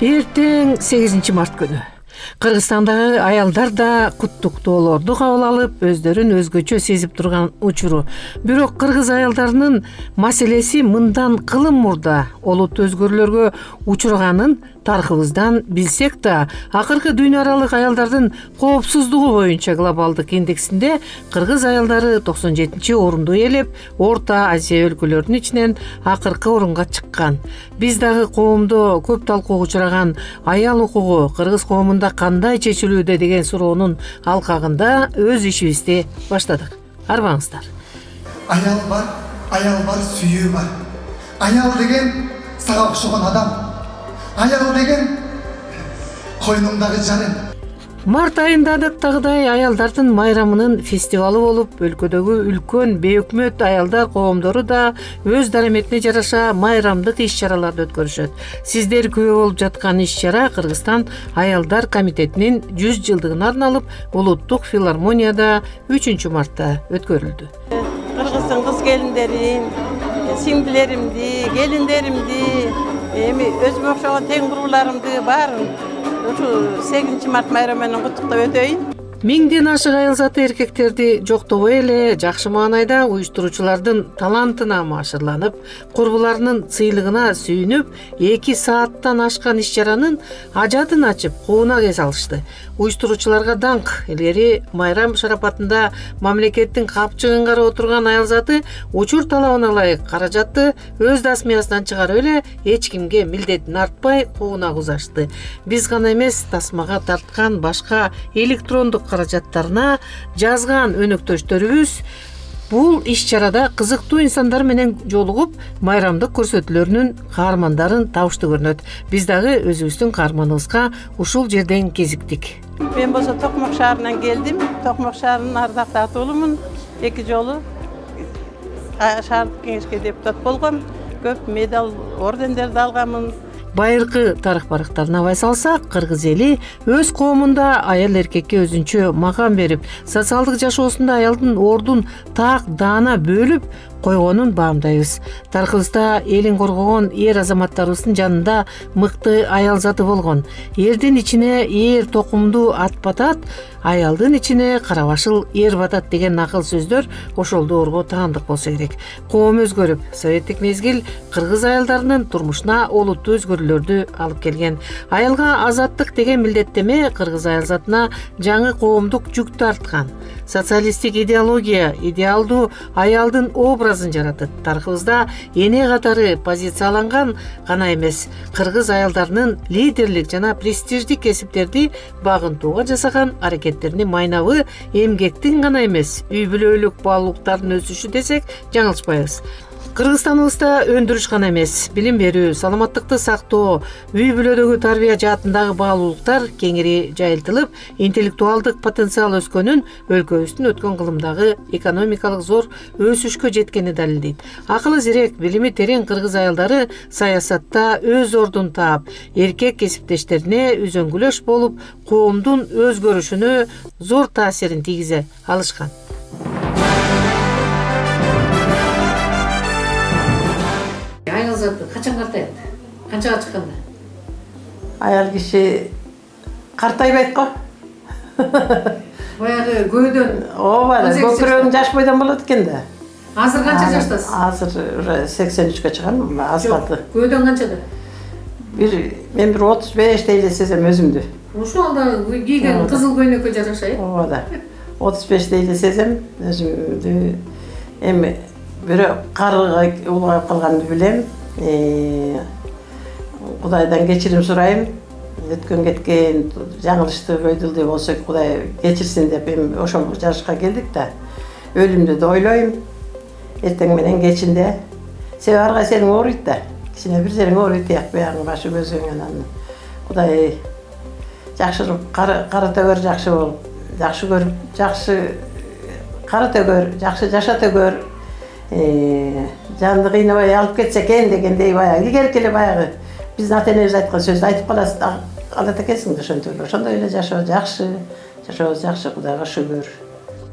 Эртең 8 март күнү. Кыргызстандагы аялдар да куттуктоолорду кабыл алып, өздөрүн өзгөчө сезип турган учуру. Бирок кыргыз аялдарынын маселеси мындан кылым мурда олут өзгөрүүлөргө учурганын тарыхыбыздан билсек да, акыркы дүйнө аралык аялдардын коопсуздугу боюнча глобалдык индексинде кыргыз аялдары 97-орунду ээлеп, Орто Азия өлкөлөрүнүн ичинен акыркы орунга чыккан. Биз дагы коомдо көп талкууга учураган аял укугу кыргыз коомунда кандай чечилүүдө деген суроонун алкагында өз ишибизди баштадык. Арбаңыздар. Аял бар, сүйүү бар. Аял деген сага окшогон адам. Аял деген койнуңдагы жарым. Март айында адаттагыдай аялдардын майрамынын фестивалы болуп, өлкөдөгү үлкөн бейөкмөт аялдар коомдору да өз дараметине жараша майрамдык иш-чараларды өткөрүшөт. Сиздер күбө болуп жаткан иш-чара Кыргызстан аялдар комитетинин 100 жылдыгына арналып, улуттук филармонияда 3 мартта өткөрүлдү. Кыргыздын кыз келиндерин, сиңдилеримди, келиндеримди, эми өзүмө окшогон тең курууларымды баарын ушу 8 март майрамы менен куттуктап өтөйүн. Миңден ашык аял заты эркектерди жоктобой эле жакшы маанайда уюштуруучулардын талантына маашырланып, курбуларынын сыйлыгына сүйүнүп, 2 сааттан ашкан иш-чаранын ажатын ачып, кууна салышты. Уюштуруучуларга даңк. Илгери майрам шарапатында мамлекеттин капчыгын карап отурган аял заты учур талабына ылайык каражатты өз тасмаясынан чыгарып эле эч кимге милдетин артпай кууна кузашты. Биз гана эмес, тасмага тарткан башка электрондук каражаттарына жазган өнөктөштөрүбүз бул иш-чарада кызыктуу инсандар менен жолугуп, майрамдык көрсөтүүлөрүнүн каармандарын табыштуу көрүнөт. Биз дагы өзүбүздүн каарманыбызга ушул жерден кезиктик. Мен болсо Токмок шаарынан келдим. Токмок шаарынын ардактуу атуулумун. 2 жолу шаардык кеңешке депутат болгом. Көп медаль, ордендерди алганмын. Байыркы тарых барактарына бай салсак, кыргыз эли өз коомунда аял эркекке өзүнчө макам берип, социалдык жашоосунда аялдын ордун так даана бөлүп койгонун баамдайбыз. Тарыхыбызда элин коргогон эр азаматтарыбыздын жанында мыкты аял заты болгон. Эрдин ичине эр токумду ат батат, аялдын ичине карабашыл эр батат деген накыл сөздөр ошол доорго таандык болсо керек. Коом өзгөрүп, советтик мезгил кыргыз аялдарынын турмушуна олуттуу өзгөрүүлөрдү алып келген. Аялга азаттык деген милдеттеме кыргыз аял затына жаңы коомдук жүктү арткан. Социалисттик идеология идеалдуу аялдын образын жаратат. Тарыхыбызда эне катары позицияланган гана эмес, кыргыз аялдарынын лидерлик жана престиждик кесиптерди багынтууга жасаган аракеттеринин майнабы эмгектин гана эмес, үй бүлөлүк баалуулуктардын өсүшү десек жаңылышпайбыз. Кыргызстаныбызда өндүрүш гана эмес, билим берүү, саламаттыкты сактоо, үй бүлөдөгү тарбия жаатындагы баалуулуктар кеңири жайылтылып, интеллектуалдык потенциал өскөнүн өлкөбүздүн өткөн кылымдагы экономикалык зор өсүшкө жеткени далилдейт. Акылы зирек, билими терең кыргыз аялдары саясатта өз ордун таап, эркек кесиптештерине үзөңгүлөш болуп, коомдун өзгөрүшүнө зор таасирин тийгизе алышкан. Аял заты качан картайт? Канчага чыкканда? Аял киши картайбайт го. Баягы көйдөн. Ооба, көкүрөгүм жаш бойдон болот экен да. Азыр канча жаштасыз? Азыр уже 83-кө чыгам, аз калды. Көйдөн канчада? Мен 35 эле сезем өзүмдү. Ошол да кийген кызыл көйнөккө жараша, э? Ооба да. 35 эле сезем өзүмдү. Эми бирөө карыга улгайып калганды билем. Кудайдан кечирим сурайм. Өткөн кеткен жаңылышты бөйдүлдү болсо Кудай кечирсин деп эми ошол жашка келдик да. Өлүмдү да ойлойм. Эртең менен кечинде. Себеби ар кайсы жериң ооруйт да. Кичине бир жериң ооруйт тияк баягы башы көзүң анан. Кудай жакшырып кара төгөр жакшы бол. Жакшы көрүп, жакшы кара төгөр, жакшы жаша төгөр. Жанды кыйнабай алып кетсе экен дегендей баягы илгерки эле баягы биздин ата-энебиз айткан сөздү айтып каласыз, алат экенсиң да ошондой эле жашоо жакшы, жашообуз жакшы, Кудайга шүгүр.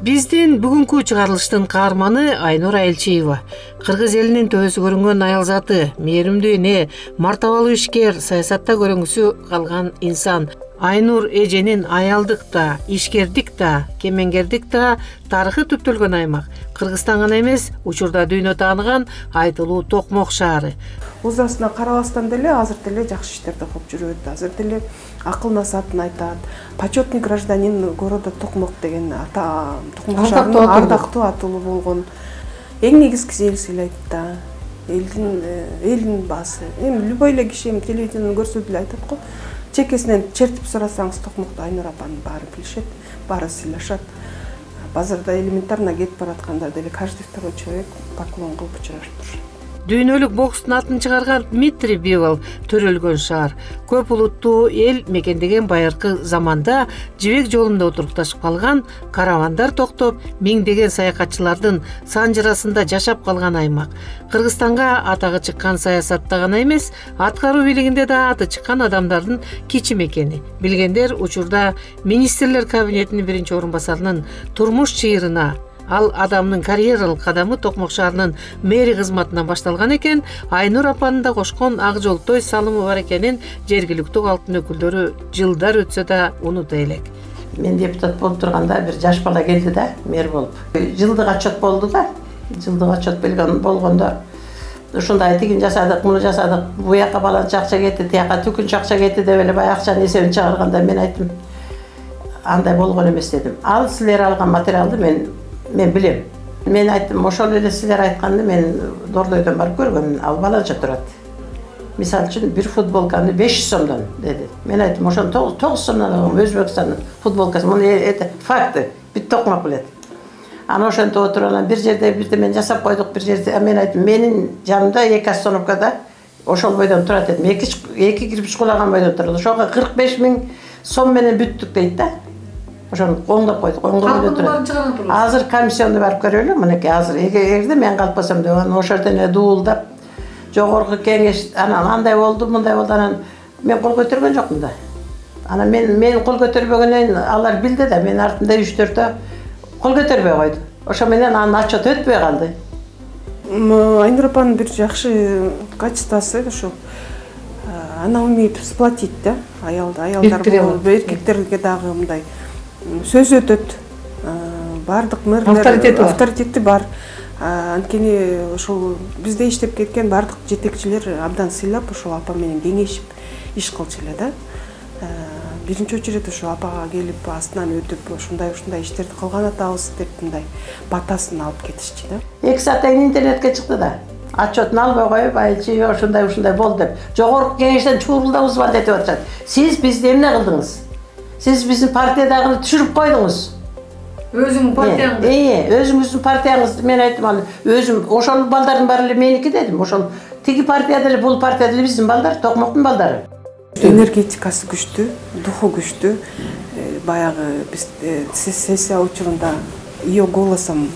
Биздин бүгүнкү чыгарылыштын каарманы Айнура Элчиева. Кыргыз элинин төбөсү көрүнгөн аял заты, мээримдүү эне, мартабалуу ишкер, саясатта көрүнгүсү калган инсан. Айнур эженин аялдык да, ишкердик да, кемеңгердик да тарыхы түптөлгөн аймак. Кыргызстан гана эмес, учурда дүйнө тааныган айтылуу Токмок шаары. Узасына карабастан деле азыр деле жакшы иштерди кылып жүрөт. Азыр деле акыл насаатын айтат. Почетный гражданин города Токмок деген Токмок шаарынын ардактуу атылуу болгон. Эң негизгиси эл сыйлайт да. Элдин баасы. Эми любой эле киши телевидениеден көрсө деле айтат го. Чекесинен чертип сурасаңыз Токмокто Айнур апаны баары билишет, баары сыйлашат. Базарда элементарно кетип баратканда деле каждый второй человек поклон кылып учурашып турушат. Дүйнөлүк бокстун атын чыгарган Дмитрий Бивол төрөлгөн шаар. Көп улуттуу эл мекендеген байыркы заманда жибек жолунда отурукташып калган, каравандар токтоп, миңдеген саякатчылардын санжырасында жашап калган аймак. Кыргызстанга атагы чыккан саясатта гана эмес, аткаруу бийлигинде да аты чыккан адамдардын кичи мекени. Билгендер учурда министрлер кабинетинин биринчи орун басарынын турмуш чыйырына, ал адамдын карьералык кадамы Токмок шаарынын мэри кызматынан башталган экен. Айнур апанын да кошкон ак жолтой салымы бар экенин жергиликтүү калктын өкүлдөрү жылдар өтсө да унута элек. Мен депутат болуп турганда бир жаш бала келди да, мэр болуп. Жылдык отчет болду да. Жылдык отчет болгондо ушундай тигин жасадык, муну жасадык, бу жака баланча акча кетти, тияка түкүнчө акча кетти деп эле баягы акчанын эсебин чыгарганда мен айттым, андай болгон эмес дедим. Ал силер алган материалды мен билем. Мен айттым, ошол эле силер айтканды мен Дордойдон барып көргөм, ал баланча турат. Мисалы үчүн бир футболканы 500 сомдон деди. Мен айттым, ошону 9 сомдон алгам, Өзбекстандын футболкасы. Муну это факты. Бүт Токмок билет. Аны ошентип отуруп, бир жерде бирдемен жасап койдук, бир жерде. Мен айттым, менин жанымда 2 остановкада ошол бойдон турат дедим. 2 кирпич кулаган бойдон турат. Ошого 45 000 сом менен бүттүк дейт да. Ошону оңдоп койдук, оңдоп турат. Азыр комиссионду барып көрөлү, мынакей азыр эгерде мен калпасам деп, аны ошол жерден дуулдап, жогорку кеңеш анан андай болду, мындай болду, анан мен кол көтөргөн жокмун да. Анан мен кол көтөрбөгөнөн алар билди да, мен артында 3-4 кол көтөрбөй койду. Ошо менен анын отчет өтпөй калды. Айнур апанын бир жакшы качествосы ошо ана умеет сплотить да, аялдар эркектерге дагы мындай сөз өтөт, бардык мэрлер авторитети бар. Анткени ошол бизде иштеп кеткен бардык жетекчилер абдан сыйлап, ошол апа менен кеңешип иш кылчу эле да. Биринчи очередь ошо апага келип астынан өтүп, ушундай иштерди кылган атабыз деп мындай батасын алып кетишчи да. 2 сааттан интернетке чыкты да. Отчетун албай коюп, айчы ушундай болду деп. Жогорку кеңештен чурулдабыз бар деп атышат. Сиз бизди эмне кылдыңыз? Сиз биздин партиядагы түшүрүп койдуңуз. Өзүңүн партияңды. Өзүңүздүн партияңызды мен айттым, ал өзүм ошол балдардын баары эле меники дедим. Ошол тиги партияда эле, бул партияда эле биздин балдар, Токмоктун балдары. Энергетикасы күчтүү, духу күчтүү. Баягы биз сессия учурунда ее голосом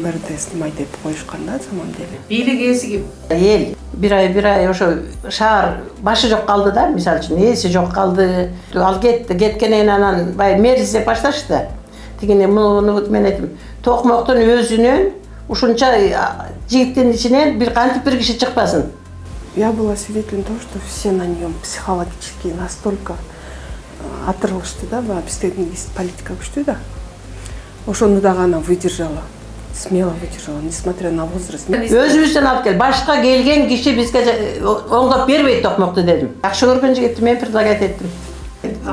мэрди снимай деп коюшкан да, на самом деле. Бийлик ээси ким? Эл бир ай ошо шаар башы жок калды да, мисалы үчүн ээси жок калды. Ал кеткенен анан бай мэр издеп башташты. Тигине муну мен айттым, Токмоктун өзүнөн ушунча жигиттин ичинен бир кантип бир киши чыкпасын. Я была свидетелем того, что все на нем психологически настолько отрылышты да, бизде политика күчтүү да. Ошону дагы она выдержала, смело выдержала, несмотря на возраст. Өзүбүздөн алып кел, башка келген киши бизге оңдоп бербейт Токмокту дедим. Жакшы көргөн жигитти мен предлагать эттим.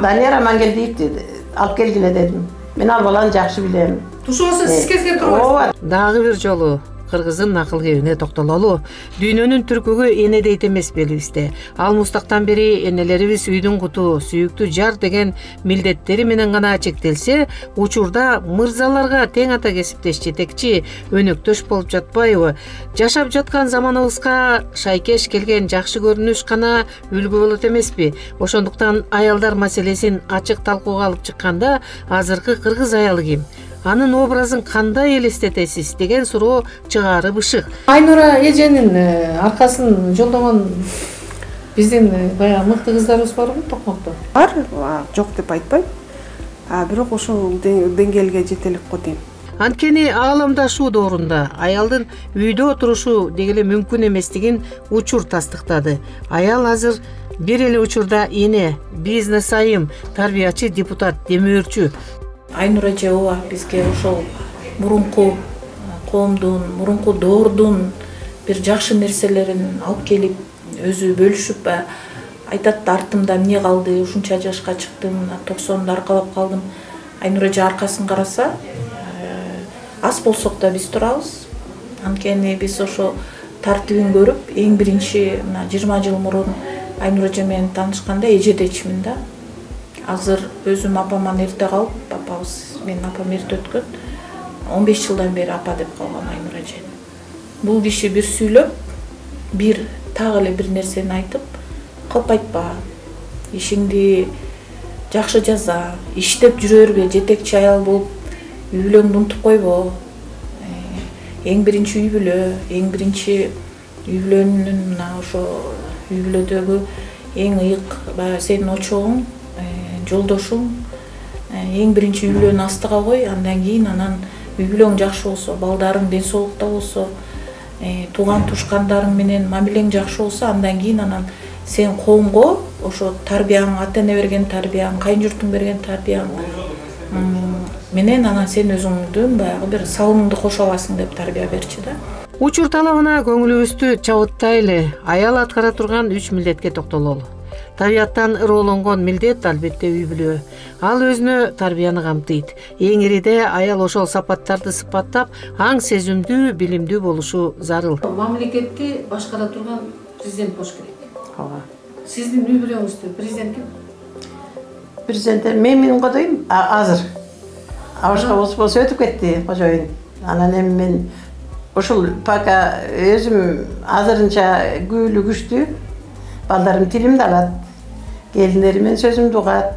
Данияр Амангелдиевди алып келгиле дедим. Мен ал баланы жакшы билем. Тушоосун сиз кезген турбайсыз. Дагы бир жолу кыргыздын акыл кебине токтололу. Дүйнөнүн түркүгү эне дейт эмес белибизде. Ал мустактан бери энелерибиз үйдүн куту, сүйүктүү жар деген милдеттери менен гана чектелсе, учурда мырзаларга тең ата кесиптеш жетекчи, өнөктөш болуп жатпайбы? Жашап жаткан заманыбызга шайкеш келген жакшы көрүнүш гана үлгү болот эмеспи? Ошондуктан аялдар маселесин ачык талкууга алып чыкканда, азыркы кыргыз аялы ким? Анын образын кандай элестетесиз деген суроо чыгары бышык. Айнура эженин аркасын жолдогон биздин баягы мыкты кыздарыбыз барбы Токмокто? Бар, жок деп айтпайм. Бирок ошол деңгээлге жете элек го дейм. Анткени аламдашуу доорунда аялдын үйдө отурушу дегеле мүмкүн эместигин учур тастыктады. Аял азыр бир эле учурда эне, бизнес айым, тарбиячы, депутат, демөөрчү. Айнур эже ооба бизге ошол мурунку коомдун, мурунку доордун бир жакшы нерселерин алып келип, өзү бөлүшүп айтат, артымда эмне калды, ушунча жашка чыктым, 90-ды аркалап калдым. Айнур эже аркасын караса, аз болсок да биз турабыз. Анткени биз ошо тартибин көрүп, эң биринчи 20 жыл мурун Айнур эже менен таанышканда эжедечмин да. Азыр өзүм апаман эрте калып, апабыз менин апам эрте өткөн. 15 жылдан бери апа деп калган Айнур эже. Бул киши бир сүйлөп, бир так эле бир нерсени айтып, кылп айтпа, ишиңди жакшы жаза, иштеп жүрө бербе, жетекчи аял болуп үй бүлөңдү унутуп койбо. Эң биринчи үй бүлө, эң биринчи үй бүлөнүн мына ошо үй бүлөдөгү эң ыйык баягы сенин очогуң, жолдошуң, эң биринчи үй бүлөнү астыга кой, андан кийин анан үй бүлөң жакшы болсо, балдарың ден соолукта болсо, тууган тушкандарың менен мамилең жакшы болсо, андан кийин анан сен коомго ошо тарбияң, ата-эне берген тарбияң, кайын журтуң берген тарбияң менен анан сен өзүңдүн баягы бир салымыңды кошо аласың деп тарбия берчү да. Учур талабына көңүлүбүздү чабыттайлы. Аял аткара турган 3 милдетке токтололу. Табияттан ыроолонгон милдет албетте үй бүлө. Ал өзүнө тарбияны камтыйт. Эң ириде аял ошол сапаттарды сыпаттап, аң сезимдүү, билимдүү болушу зарыл. Мамлекетти башкара турган президент болуш керек. Ооба. Сиздин үй бүлөңүздө президент ким? Президенттер менин кодоюм азыр. Абашка болсо өтүп кетти кожоюн. Анан эми мен ошол пока өзүм азырынча күбөлүү күчтүү. Балдарым тилимди алат. Келиндеримен сөзүмдү угат.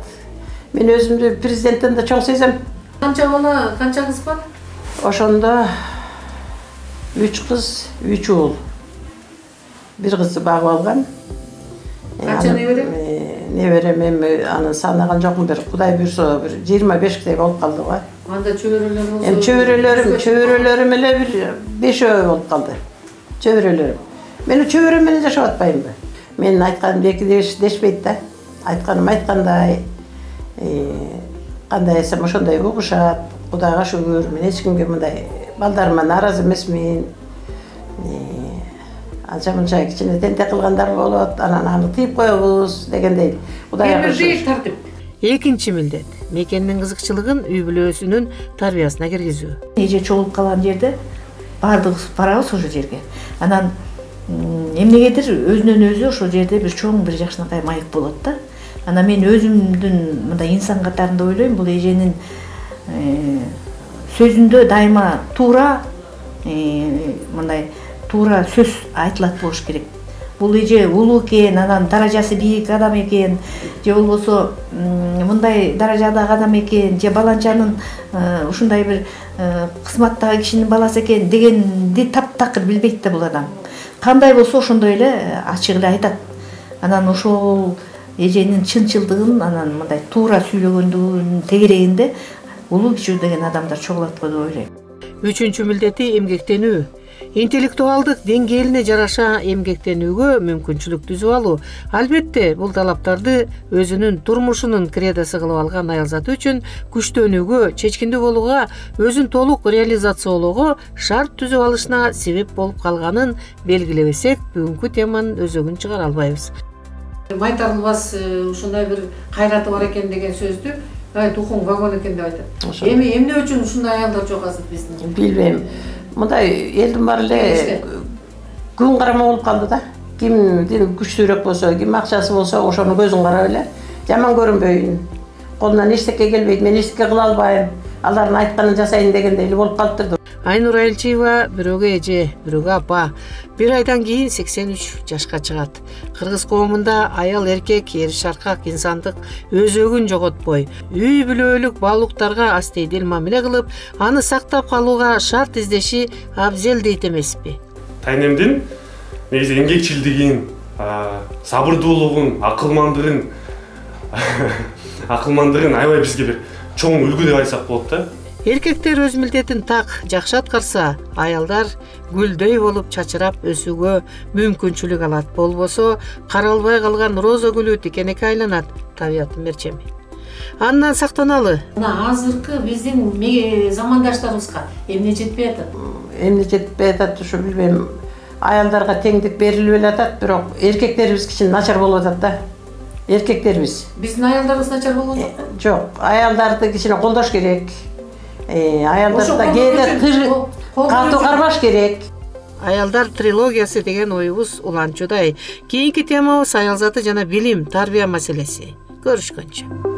Мен өзүмдү президенттен да чоң сезем. Канча бала, канча кыз бар? Ошондо 3 кыз, 3 уул. Бир кызды багып алган. Канча небере? Неберем эми аны санаган жокмун, бир Кудай буйрса бир 25 болуп калды го. Анда чөбөрөлөр болсо? Эми чөбөрөлөрүм эле бир 5 болуп калды. Чөбөрөлөрүм. Мен чөбөрөм менен жашап атпаймынбы? Менин айтканым эки дешпейт да. Айтканым айткандай. Кандай десем ошондой угушат. Кудайга шүгүр, мен эч кимге мындай балдарыма нааразы эмесмин. Анча-мынча кичине тентек кылгандар болот, анан аны тыйып коебуз дегендей. Кудайга шүгүр тартип. Экинчи милдет мекендин кызыкчылыгын үй бүлөсүнүн тарбиясына киргизүү. Эже чогулуп калган жерде баардыгыбыз барабыз ошол жерге. Анан эмнегедир өзүнөн өзү ошол жерде бир чоң бир жакшынакай маек болот да. Анан мен өзүмдүн мындай инсан катарында ойлойм, бул эженин сөзүндө дайыма туура мындай туура сөз айтылат болуш керек. Бул эже улуу экен, анан даражасы бийик адам экен, же болбосо мындай даражадагы адам экен, же баланчанын ушундай бир кызматтагы кишинин баласы экен дегенди таптакыр билбейт да бул адам. Кандай болсо ошондой эле ачык эле айтат. Анан ошол эженин чынчылдыгын, анан мындай туура сүйлөгөндүгүнүн тегерегинде улуу киши деген адамдар чогулат го деп ойлойм. Үчүнчү милдети эмгектенүү. Интеллектуалдык деңгээлине жараша эмгектенүүгө мүмкүнчүлүк түзүп алуу. Албетте, бул талаптарды өзүнүн турмушунун кредосы кылып алган аялзат үчүн күчтөнүүгө, чечкиндүү болууга, өзүн толук реализациялоого шарт түзүп алышына себеп болуп калганын белгилебесек, бүгүнкү теманын өзөгүн чыгара албайбыз. Майтарлыбас ушундай бир кайраты бар экен деген сөздү тухуң вагон экен деп айтат. Эми эмне үчүн ушундай аялдар жок азыр биздин? Билбейм. Мындай элдин баары эле күн карама болуп калды да. Кимдин күчтүүрөөк болсо, ким акчасы болсо, ошону көзүн карап эле жаман көрүнбөйүн. Колунан эчтеке келбейт, мен эчтеке кыла албайм. Алардын айтканын жасайын дегендей эле болуп калыптыр. Айнур Айылчиева бирөөгө эже, бирөөгө апа. Бир айдан кийин 83 жашка чыгат. Кыргыз коомунда аял эркек эр шаркак инсандык өзөгүн жоготпой, үй бүлөлүк баалуулуктарга астейдил мамиле кылып, аны сактап калууга шарт издеши абзел дейт эмеспи? Тайнемдин негизи эмгекчилдигин, сабырдуулугун, акылмандыгын аябай бизге бир чоң үлгү деп айтсак болот да. Эркектер өз милдетин так жакшы аткарса, аялдар гүлдөй болуп чачырап өсүүгө мүмкүнчүлүк алат. Болбосо каралбай калган роза гүлү тикенекке айланат. Табиаттын мерчеми. Андан сактаналы. Мына азыркы биздин замандаштарыбызга эмне жетпей атат? Эмне жетпей атат, ушу билбейм. Аялдарга теңдик берилип атат, бирок эркектерибиз кичине начар болуп атат да. Эркектерибиз. Биздин аялдарыбыз начар болгон жок? Жок, аялдарды кичине колдош керек. Аялдарды кээде катуу кармаш керек. Аялдар трилогиясы деген оюбуз уланчудай. Кийинки темабыз аял заты жана билим, тарбия маселеси. Көрүшкөнчө.